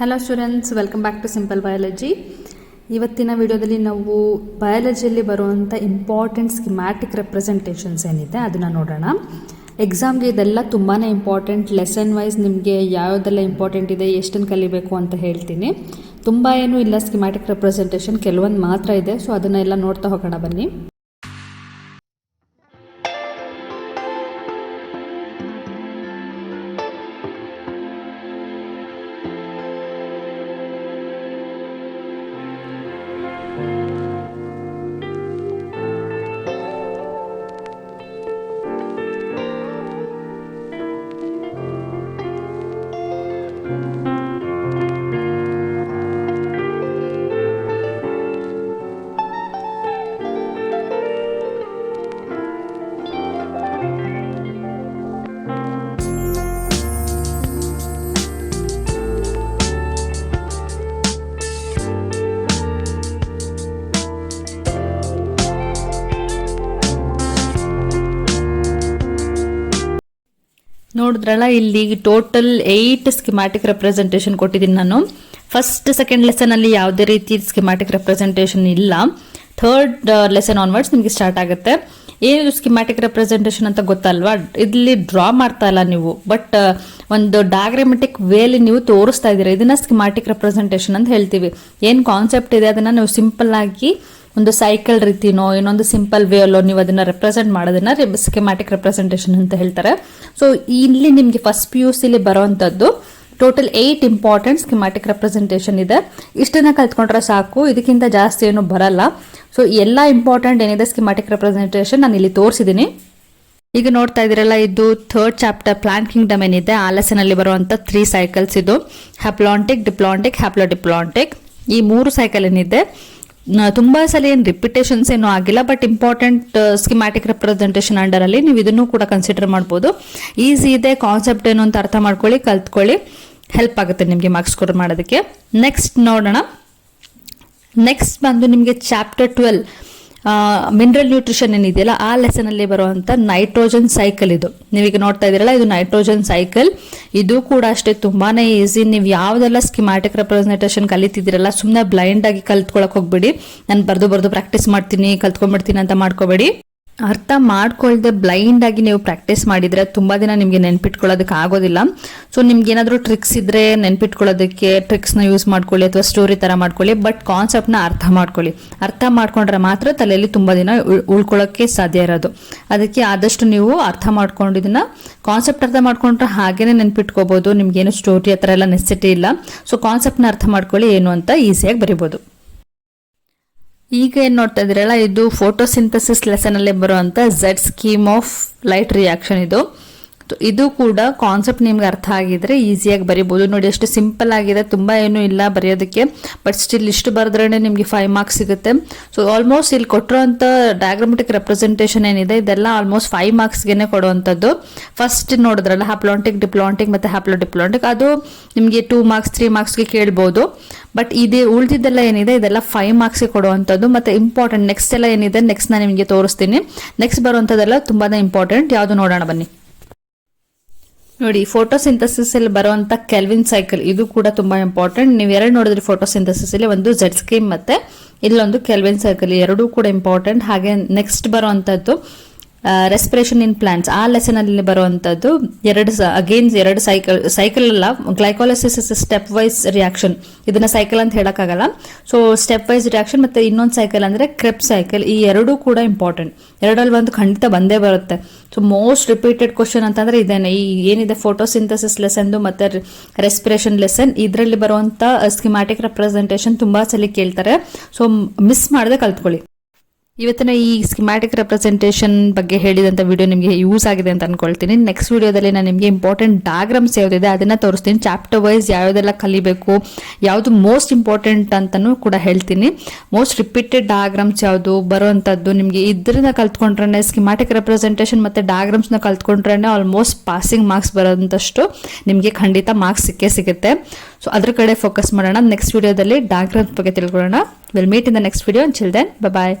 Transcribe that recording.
Hello students, welcome back to simple biology. ಇವತ್ತಿನ ವಿಡಿಯೋದಲ್ಲಿ ನಾವು ಬಯಾಲಜಿಯಲ್ಲಿ ಬರುವಂಥ ಇಂಪಾರ್ಟೆಂಟ್ ಸ್ಕಿಮ್ಯಾಟಿಕ್ ರೆಪ್ರೆಸೆಂಟೇಷನ್ಸ್ ಏನಿದೆ ಅದನ್ನು ನೋಡೋಣ. ಎಕ್ಸಾಮ್ಗೆ ಇದೆಲ್ಲ ತುಂಬಾ ಇಂಪಾರ್ಟೆಂಟ್. ಲೆಸನ್ ವೈಸ್ ನಿಮಗೆ ಯಾವುದೆಲ್ಲ ಇಂಪಾರ್ಟೆಂಟ್ ಇದೆ, ಎಷ್ಟನ್ನು ಕಲಿಬೇಕು ಅಂತ ಹೇಳ್ತೀನಿ. ತುಂಬ ಏನೂ ಇಲ್ಲ, ಸ್ಕಿಮ್ಯಾಟಿಕ್ ರೆಪ್ರೆಸೆಂಟೇಷನ್ ಕೆಲವೊಂದು ಮಾತ್ರ ಇದೆ. ಸೊ ಅದನ್ನೆಲ್ಲ ನೋಡ್ತಾ ಹೋಗೋಣ ಬನ್ನಿ. ನೋಡಿದ್ರಲ್ಲ, ಇಲ್ಲಿ ಟೋಟಲ್ 8 ಸ್ಕಿಮ್ಯಾಟಿಕ್ ರೆಪ್ರೆಸೆಂಟೇಷನ್ ಕೊಟ್ಟಿದ್ದೀನಿ ನಾನು. ಫಸ್ಟ್ ಸೆಕೆಂಡ್ ಲೆಸನ್ ಅಲ್ಲಿ ಯಾವುದೇ ರೀತಿ ಸ್ಕಿಮ್ಯಾಟಿಕ್ ರೆಪ್ರೆಸೆಂಟೇಷನ್ ಇಲ್ಲ. ಥರ್ಡ್ ಲೆಸನ್ ಆನ್ವರ್ಡ್ಸ್ ನಿಮಗೆ ಸ್ಟಾರ್ಟ್ ಆಗುತ್ತೆ. ಏನಿದು ಸ್ಕಿಮ್ಯಾಟಿಕ್ ರೆಪ್ರೆಸೆಂಟೇಷನ್ ಅಂತ ಗೊತ್ತಲ್ವಾ? ಇಲ್ಲಿ ಡ್ರಾ ಮಾಡ್ತಾ ಇಲ್ಲ ನೀವು, ಬಟ್ ಒಂದು ಡಯಾಗ್ರಾಮೆಟಿಕ್ ವೇಲಿ ನೀವು ತೋರಿಸ್ತಾ ಇದ್ದೀರಾ. ಇದನ್ನ ಸ್ಕಿಮ್ಯಾಟಿಕ್ ರೆಪ್ರೆಸೆಂಟೇಷನ್ ಅಂತ ಹೇಳ್ತೀವಿ. ಏನು ಕಾನ್ಸೆಪ್ಟ್ ಇದೆ ಅದನ್ನ ನೀವು ಸಿಂಪಲ್ ಆಗಿ ಒಂದು ಸೈಕಲ್ ರೀತಿನೋ ಇನ್ನೊಂದು ಸಿಂಪಲ್ ವೇ ಅಲ್ಲೋ ನೀವು ಅದನ್ನ ರೆಪ್ರೆಸೆಂಟ್ ಮಾಡೋದನ್ನ ಸ್ಕಿಮ್ಯಾಟಿಕ್ ರೆಪ್ರೆಸೆಂಟೇಷನ್ ಅಂತ ಹೇಳ್ತಾರೆ. ಸೊ ಇಲ್ಲಿ ನಿಮಗೆ ಫಸ್ಟ್ PUC ಬರುವಂತದ್ದು ಟೋಟಲ್ 8 ಇಂಪಾರ್ಟೆಂಟ್ ಸ್ಕಿಮ್ಯಾಟಿಕ್ ರೆಪ್ರೆಸೆಂಟೇಷನ್ ಇದೆ. ಇಷ್ಟನ್ನ ಕಲ್ತ್ಕೊಂಡ್ರೆ ಸಾಕು, ಇದಕ್ಕಿಂತ ಜಾಸ್ತಿ ಏನು ಬರಲ್ಲ. ಸೊ ಎಲ್ಲ ಇಂಪಾರ್ಟೆಂಟ್ ಏನಿದೆ ಸ್ಕಿಮ್ಯಾಟಿಕ್ ರೆಪ್ರೆಸೆಂಟೇಷನ್ ನಾನು ಇಲ್ಲಿ ತೋರಿಸಿದ್ದೀನಿ. ಈಗ ನೋಡ್ತಾ ಇದ್ದೀರಲ್ಲ, ಇದು ಥರ್ಡ್ ಚಾಪ್ಟರ್ ಪ್ಲಾಂಟ್ ಕಿಂಗ್ಡಮ್ ಏನಿದೆ ಆ ಲೆಸನ್ ಅಲ್ಲಿ ಬರುವಂತ 3 ಸೈಕಲ್ಸ್. ಇದು ಹ್ಯಾಪ್ಲಾಂಟಿಕ್, ಡಿಪ್ಲಾಂಟಿಕ್, ಹ್ಯಾಪ್ಲೋಡಿಪ್ಲಾಂಟಿಕ್. ಈ 3 ಸೈಕಲ್ ಏನಿದೆ ತುಂಬಾ ಸಲ ಏನು ರಿಪಿಟೇಷನ್ಸ್ ಏನೂ ಆಗಿಲ್ಲ, but important schematic representation under ಅಲ್ಲಿ ನೀವು ಇದನ್ನು ಕೂಡ ಕನ್ಸಿಡರ್ ಮಾಡ್ಬೋದು. ಈಸಿ ಇದೆ, ಕಾನ್ಸೆಪ್ಟ್ ಏನು ಅಂತ ಅರ್ಥ ಮಾಡ್ಕೊಳ್ಳಿ, ಕಲ್ತ್ಕೊಳ್ಳಿ, ಹೆಲ್ಪ್ ಆಗುತ್ತೆ ನಿಮಗೆ ಮಾರ್ಕ್ಸ್ ಸ್ಕೋರ್ ಮಾಡೋದಕ್ಕೆ. ನೆಕ್ಸ್ಟ್ ನೋಡೋಣ. ನೆಕ್ಸ್ಟ್ ಬಂದು ನಿಮಗೆ ಚಾಪ್ಟರ್ 12 ಮಿನರಲ್ ನ್ಯೂಟ್ರಿಷನ್ ಏನಿದೆಯಲ್ಲ ಆ ಲೆಸನ್ ಅಲ್ಲಿ ಬರುವಂತ ನೈಟ್ರೋಜನ್ ಸೈಕಲ್. ಇದು ನೀವೀಗ ನೋಡ್ತಾ ಇದೀರಲ್ಲ, ಇದು ನೈಟ್ರೋಜನ್ ಸೈಕಲ್. ಇದು ಕೂಡ ಅಷ್ಟೇ ತುಂಬಾನೇ ಈಸಿ. ನೀವು ಯಾವ್ದೆಲ್ಲ ಸ್ಕಿಮ್ಯಾಟಿಕ್ ರೆಪ್ರೆಸೆಂಟೇಷನ್ ಕಲಿತಿದ್ದೀರಲ್ಲ, ಸುಮ್ಮನೆ ಬ್ಲೈಂಡ್ ಆಗಿ ಕಲ್ತ್ಕೊಳಕ್ ಹೋಗ್ಬೇಡಿ. ನಾನು ಬರ್ದು ಪ್ರಾಕ್ಟೀಸ್ ಮಾಡ್ತೀನಿ, ಕಲ್ತ್ಕೊಂಡ್ಬಿಡ್ತೀನಿ ಅಂತ ಮಾಡ್ಕೋಬೇಡಿ. ಅರ್ಥ ಮಾಡ್ಕೊಳ್ದೆ ಬ್ಲೈಂಡ್ ಆಗಿ ನೀವು ಪ್ರಾಕ್ಟೀಸ್ ಮಾಡಿದ್ರೆ ತುಂಬಾ ದಿನ ನಿಮ್ಗೆ ನೆನ್ಪಿಟ್ಕೊಳ್ಳೋದಕ್ಕೆ ಆಗೋದಿಲ್ಲ. ಸೊ ನಿಮ್ಗೆ ಏನಾದರೂ ಟ್ರಿಕ್ಸ್ ಇದ್ರೆ ನೆನ್ಪಿಟ್ಕೊಳ್ಳೋದಕ್ಕೆ ಟ್ರಿಕ್ಸ್ನ ಯೂಸ್ ಮಾಡ್ಕೊಳ್ಳಿ ಅಥವಾ ಸ್ಟೋರಿ ತರ ಮಾಡ್ಕೊಳ್ಳಿ, ಬಟ್ ಕಾನ್ಸೆಪ್ಟ್ನ ಅರ್ಥ ಮಾಡ್ಕೊಳ್ಳಿ. ಅರ್ಥ ಮಾಡ್ಕೊಂಡ್ರೆ ಮಾತ್ರ ತಲೆಯಲ್ಲಿ ತುಂಬಾ ದಿನ ಉಳ್ಕೊಳ್ಳೋಕೆ ಸಾಧ್ಯ ಇರೋದು. ಅದಕ್ಕೆ ಆದಷ್ಟು ನೀವು ಅರ್ಥ ಮಾಡ್ಕೊಂಡಿದ್ದನ್ನ ಕಾನ್ಸೆಪ್ಟ್ ಅರ್ಥ ಮಾಡ್ಕೊಂಡ್ರೆ ಹಾಗೇನೆ ನೆನ್ಪಿಟ್ಕೋಬಹುದು. ನಿಮ್ಗೇನು ಸ್ಟೋರಿ ಆ ಥರ ಎಲ್ಲ ನೆಸೆಸಿಟಿ ಇಲ್ಲ. ಸೊ ಕಾನ್ಸೆಪ್ಟ್ನ ಅರ್ಥ ಮಾಡ್ಕೊಳ್ಳಿ, ಏನು ಅಂತ ಈಸಿಯಾಗಿ ಬರಿಬಹುದು. ಈಗ ಏನ್ ನೋಡ್ತಾ ಇದ್ರಲ್ಲ, ಇದು ಫೋಟೋಸಿಂಥಸಿಸ್ ಲೆಸನ್ ಅಲ್ಲಿ ಬರುವಂತ Z scheme of light reaction. ಇದು ಕೂಡ ಕಾನ್ಸೆಪ್ಟ್ ನಿಮ್ಗೆ ಅರ್ಥ ಆಗಿದ್ರೆ ಈಸಿಯಾಗಿ ಬರಿಬಹುದು. ನೋಡಿ ಎಷ್ಟು ಸಿಂಪಲ್ ಆಗಿದೆ, ತುಂಬಾ ಏನು ಇಲ್ಲ ಬರೆಯೋದಕ್ಕೆ, ಬಟ್ ಸ್ಟಿಲ್ ಇಷ್ಟು ಬರೆದ್ರೇನೆ ನಿಮ್ಗೆ 5 ಮಾರ್ಕ್ಸ್ ಸಿಗುತ್ತೆ. ಸೊ ಆಲ್ಮೋಸ್ಟ್ ಇಲ್ಲಿ ಕೊಟ್ಟಿರುವಂತ ಡಯಾಗ್ರಾಮೆಟಿಕ್ ರೆಪ್ರೆಸೆಂಟೇಷನ್ ಏನಿದೆ ಇದೆಲ್ಲ ಆಲ್ಮೋಸ್ಟ್ 5 ಮಾರ್ಕ್ಸ್ಗೆ ಕೊಡುವಂತದ್ದು. ಫಸ್ಟ್ ನೋಡಿದ್ರಲ್ಲ ಹ್ಯಾಪ್ಲಾಂಟಿಕ್, ಡಿಪ್ಲಾಂಟಿಕ್ ಮತ್ತೆ ಹ್ಯಾಪ್ಲೋಡಿಪ್ಲಾಂಟಿಕ್, ಅದು ನಿಮ್ಗೆ 2 ಮಾರ್ಕ್ಸ್ 3 ಮಾರ್ಕ್ಸ್ಗೆ ಕೇಳ್ಬಹುದು. ಬಟ್ ಇದೇ ಉಳಿದಿದ್ದೆಲ್ಲ ಏನಿದೆ ಇದೆಲ್ಲ 5 ಮಾರ್ಕ್ಸ್ಗೆ ಕೊಡುವಂಥದ್ದು. ಮತ್ತೆ ಇಂಪಾರ್ಟೆಂಟ್ ನೆಕ್ಸ್ಟ್ ಎಲ್ಲ ಏನಿದೆ ನೆಕ್ಸ್ಟ್ ನಾನು ನಿಮಗೆ ತೋರಿಸ್ತೀನಿ. ನೆಕ್ಸ್ಟ್ ಬರುವಂಥದ್ದೆಲ್ಲ ತುಂಬಾನೇ ಇಂಪಾರ್ಟೆಂಟ್. ಯಾವುದು ನೋಡೋಣ ಬನ್ನಿ. ನೋಡಿ, ಫೋಟೋಸಿಂಥಸಿಸ್ ಅಲ್ಲಿ ಬರುವಂತ ಕೆಲ್ವಿನ್ ಸೈಕಲ್, ಇದು ಕೂಡ ತುಂಬಾ ಇಂಪಾರ್ಟೆಂಟ್. ನೀವು ಎರಡು ನೋಡಿದ್ರಿ ಫೋಟೋಸಿಂಥಸಿಸ್ ಅಲ್ಲಿ, ಒಂದು Z ಸ್ಕೀಮ್ ಮತ್ತೆ ಇಲ್ಲೊಂದು ಕೆಲ್ವಿನ್ ಸೈಕಲ್, ಎರಡೂ ಕೂಡ ಇಂಪಾರ್ಟೆಂಟ್. ಹಾಗೆ ನೆಕ್ಸ್ಟ್ ಬರುವಂತದ್ದು ರೆಸ್ಪಿರೇಷನ್ ಇನ್ ಪ್ಲಾಂಟ್ಸ್, ಆ ಲೆಸನ್ ಅಲ್ಲಿ ಬರುವಂತದ್ದು ಎರಡು ಸೈಕಲ್ ಅಲ್ಲ, ಗ್ಲೈಕೋಲಿಸಿಸ್ ಸ್ಟೆಪ್ ವೈಸ್ ರಿಯಾಕ್ಷನ್. ಇದನ್ನ ಸೈಕಲ್ ಅಂತ ಹೇಳಕ್ಕಾಗಲ್ಲ. ಸೊ ಸ್ಟೆಪ್ ವೈಸ್ ರಿಯಾಕ್ಷನ್ ಮತ್ತೆ ಇನ್ನೊಂದು ಸೈಕಲ್ ಅಂದ್ರೆ ಕ್ರೆಬ್ ಸೈಕಲ್. ಈ ಎರಡೂ ಕೂಡ ಇಂಪಾರ್ಟೆಂಟ್. ಎರಡರಲ್ಲಿ ಒಂದು ಖಂಡಿತ ಬಂದೇ ಬರುತ್ತೆ. ಸೊ ಮೋಸ್ಟ್ ರಿಪೀಟೆಡ್ ಕ್ವಶನ್ ಅಂತಂದ್ರೆ ಇದೇನೆ. ಈ ಏನಿದೆ ಫೋಟೋಸಿಂಥಸಿಸ್ ಲೆಸನ್ ಮತ್ತೆ ರೆಸ್ಪಿರೇಷನ್ ಲೆಸನ್, ಇದರಲ್ಲಿ ಬರುವಂತ ಸ್ಕಿಮ್ಯಾಟಿಕ್ ರೆಪ್ರೆಸೆಂಟೇಷನ್ ತುಂಬಾ ಸಲ ಕೇಳ್ತಾರೆ. ಸೊ ಮಿಸ್ ಮಾಡದೆ ಕಲ್ತ್ಕೊಳ್ಳಿ. ಇವತ್ತಿನ ಈ ಸ್ಕಿಮ್ಯಾಟಿಕ್ ರೆಪ್ರೆಸೆಂಟೇಷನ್ ಬಗ್ಗೆ ಹೇಳಿದಂಥ ವಿಡಿಯೋ ನಿಮಗೆ ಯೂಸ್ ಆಗಿದೆ ಅಂತ ಅನ್ಕೊಳ್ತೀನಿ. ನೆಕ್ಸ್ಟ್ ವಿಡಿಯೋದಲ್ಲಿ ನಾನು ನಿಮಗೆ ಇಂಪಾರ್ಟೆಂಟ್ ಡಯಾಗ್ರಾಮ್ಸ್ ಯಾವುದಿದೆ ಅದನ್ನ ತೋರಿಸ್ತೀನಿ. ಚಾಪ್ಟರ್ ವೈಸ್ ಯಾವುದೆಲ್ಲ ಕಲಿಬೇಕು, ಯಾವುದು ಮೋಸ್ಟ್ ಇಂಪಾರ್ಟೆಂಟ್ ಅಂತಲೂ ಕೂಡ ಹೇಳ್ತೀನಿ. ಮೋಸ್ಟ್ ರಿಪೀಟೆಡ್ ಡಯಾಗ್ರಾಮ್ಸ್ ಯಾವುದು ಬರುವಂಥದ್ದು ನಿಮಗೆ ಇದರಿಂದ ಕಲ್ತ್ಕೊಂಡ್ರೆ, ಸ್ಕಿಮ್ಯಾಟಿಕ್ ರೆಪ್ರೆಸೆಂಟೇಷನ್ ಮತ್ತು ಡಯಾಗ್ರಾಮ್ಸ್ನ ಕಲ್ತ್ಕೊಂಡ್ರೆ ಆಲ್ಮೋಸ್ಟ್ ಪಾಸಿಂಗ್ ಮಾರ್ಕ್ಸ್ ಬರೋಂಥಷ್ಟು ನಿಮಗೆ ಖಂಡಿತ ಮಾರ್ಕ್ಸ್ ಸಿಗುತ್ತೆ. ಸೊ ಅದ್ರ ಕಡೆ ಫೋಕಸ್ ಮಾಡೋಣ. ನೆಕ್ಸ್ಟ್ ವಿಡಿಯೋದಲ್ಲಿ ಡಯಾಗ್ರಾಮ್ಸ್ ಬಗ್ಗೆ ತಿಳ್ಕೊಳ್ಳೋಣ. Will meet in the next video. Until then, bye bye.